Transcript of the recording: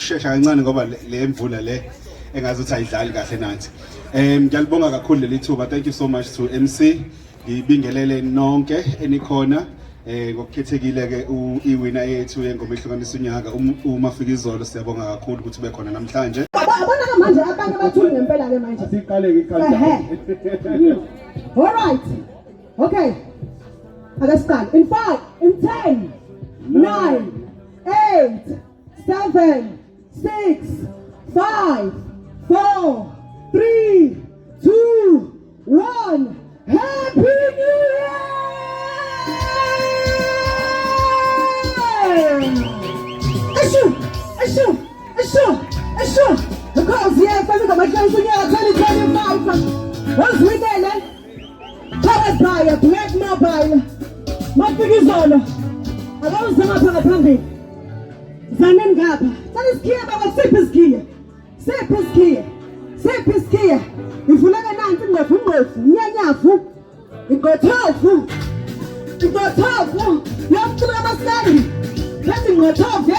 Shesha kancane ngoba le mvula le engazuthi ayidlali kahle nathi. Ngiyalibonga kakhulu leli thuba. Thank you so much to MC. Ngibingelele nonke enikhona ngokukhethekile ke iwinner yethu yengoma ehlukanisa unyaka uMafikizolo. Siyabonga kakhulu ukuthi ube khona namhlanje. Abona manje abantu abathuli ngempela ke manje. Siqale ke countdown. All right. Okay. Let's start. In 5, in 10, 9, 8, 7, 6, 5, 4, 3, 2, 1. Happy New Year! Because yes, I think I'm going to 2025. What's with that? Powered by a Black Mobile. Mafikizolo. Akawuzama phaka phambili. Zanen ngapha. Sanisikiya baba siphi isikhiya. Ifuna nansi ingqefu, nyanyavu. Ingothofu. Yamcula amasali. Lethi ingothofu